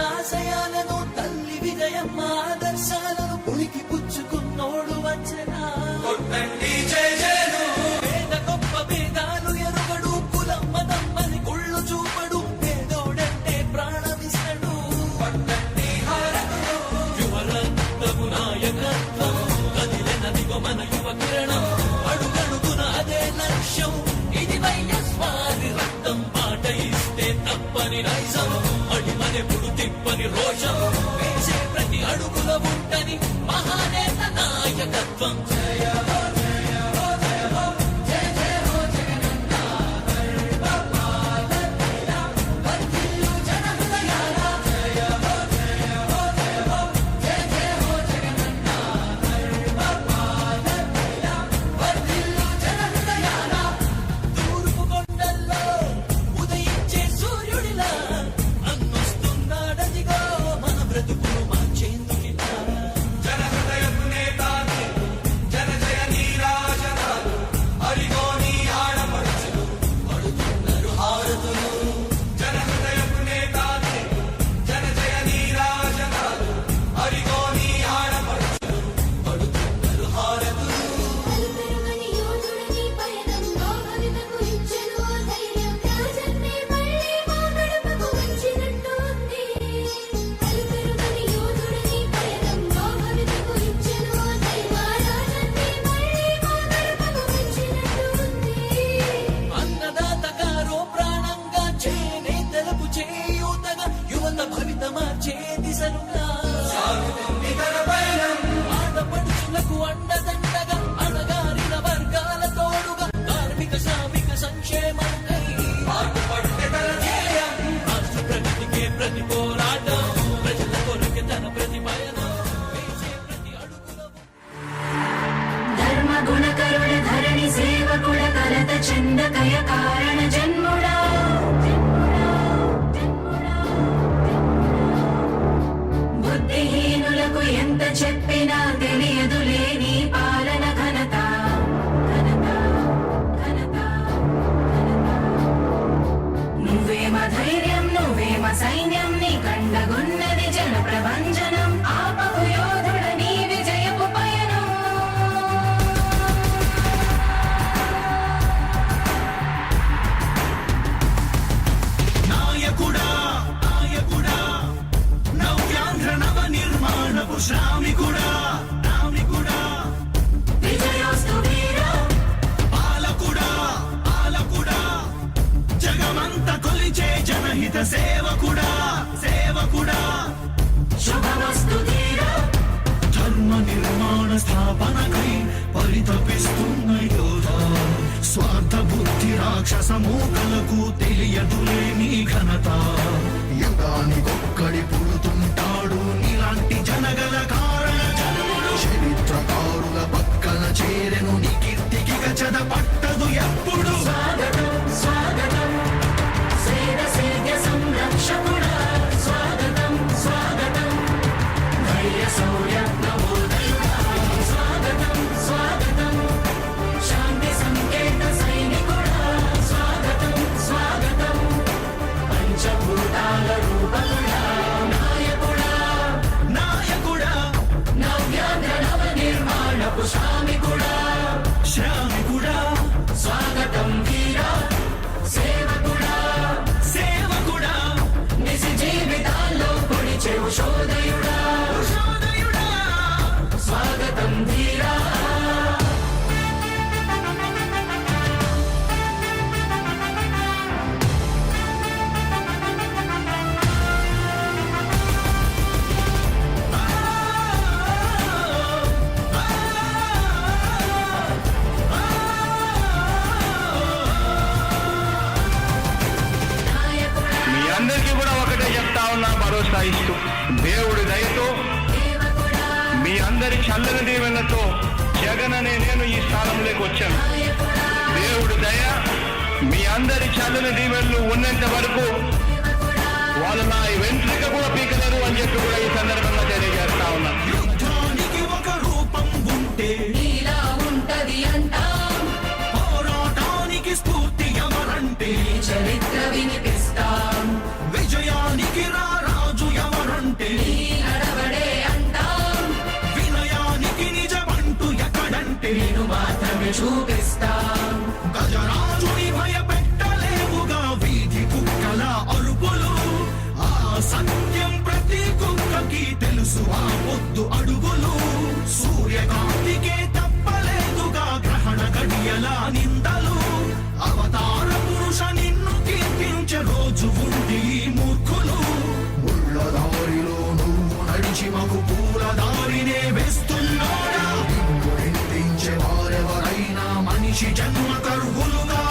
ఆశయాలను తల్లి విజయమ్మ ఆదర్శాలను పులికి పుచ్చుకున్నోడు వచ్చనా పేద గొప్ప భేదాలు ఎరుగడు కులం మతం అని కుళ్ళు చూపడు పేదోడంటే ప్రాణమిస్తడు యువరత్నము నాయకత్వం కదిలినదిగో మన యువ కిరణం అడుగడుగున అదే లక్ష్యం ఇది వైఎస్వారి రక్తం పాట ఇస్తే తప్పని నైజం అడిమనెప్పుడు తిప్పని రోషం వేసే ప్రతి అడుగుల ఉంటని మహానేత నాయకత్వం ఆడపడుచులకు అండదండగా అణగారిన వర్గాల తోడుగా కార్మిక శ్రామిక సంక్షేమంకై రాష్ట్ర ప్రగతికే ప్రతి పోరాటం ప్రజల కొరకు తన ప్రతి పయనం వేసే ప్రతి అడుగుల ధర్మ గుణకరుడ ధరణి సేవకుడ కలత చందకయ కారణ జన్ముడా బుద్ధిహీనులకు ఎంత చెప్పినా తెలియదులే నీ పాలన ఘనత నువ్వేమ ధైర్యం నువ్వేమ సైన్యం నీ కండగున్నది జన ప్రభంజనం ఆపకు యోధుడ నీ విజయపు పయనం పరితపిస్తున్న యోధ స్వార్థ బుద్ధి రాక్షస మూకలకు తెలియదులే నీ ఘనత యుగానికొక్కడి పుడుతుంటాడు నీలాంటి జనగల కారణ జన్ముడు చరిత్రకారుల పక్కన చేరెను నీ కీర్తికి గచద పట్టదు ఎప్పుడు స్వాగతం స్వాగతం సేద సేద్య సంరక్షకుడా స్వాగతం స్వాగతం ధైర్య శౌర్య నవోదయుడా స్వాగతం స్వాగతం శాంతి సంకేత సైనికుడా స్వాగతం స్వాగతం పంచభూతాల రూపకుడా నాయకుడా నాయకుడా నవ్యాంధ్ర నవ నిర్మాణపు శ్రామికుడా శ్రామికుడా స్వాగతం వీరా సేవకుడా సేవకుడా నిజ జీవితాల్లో పొడిచెవు శోధయుడా శోధయుడా స్వాగతం ధీరా నాయకుడా మీ అందరికీ కూడా ఒకటే చెప్తా ఉన్నా భరోసా ఇస్తూ దేవుడి దయతో సేవకుడా మీ అందరి చల్లని దీవెనతో జగన్ అనే నేను ఈ స్థానంలోకి వచ్చాను. నాయకుడా దేవుడి దయ మీ అందరి చల్లని దీవెనలు ఉన్నంత వరకు సేవకుడా వాళ్ళు నా వెంట్రిక కూడా పీకలేరు అని చెప్పి కూడా ఈ సందర్భంగా తెలియజేస్తా ఉన్నా. యుద్ధానికి ఒక రూపం ఉంటే నీలా ఉంటది అంటాం పోరాటానికి స్ఫూర్తి ఎవరంటే ఈ చరిత్ర వినిపిస్తాం విజయానికి రారాజు ఎవరంటే ఈ నడవడే అంటాం వినయానికి నిజమంటూ ఎక్కడంటే నేను మాత్రమే చూపిస్తాం గజరాజుని భయపెట్టలేవుగా వీధి కుక్కల అరుపులు ఆ సత్యం ప్రతి కుక్కకి తెలుసు ఆ పొద్దు అడుగులు సూర్యకాంతికే తప్పలేదుగా గ్రహణ గడియల నిందలు అవతార పురుష నిన్ను కీర్తించే రోజు ఉంది ఈ మూర్ఖులు ముళ్ళ దారిలో నువ్వు నడిచి మగు పూల దారినే వేస్తున్నాడా నిన్ను నిందించే వారెవరైనా మనిషి జన్మ కర్హులుగా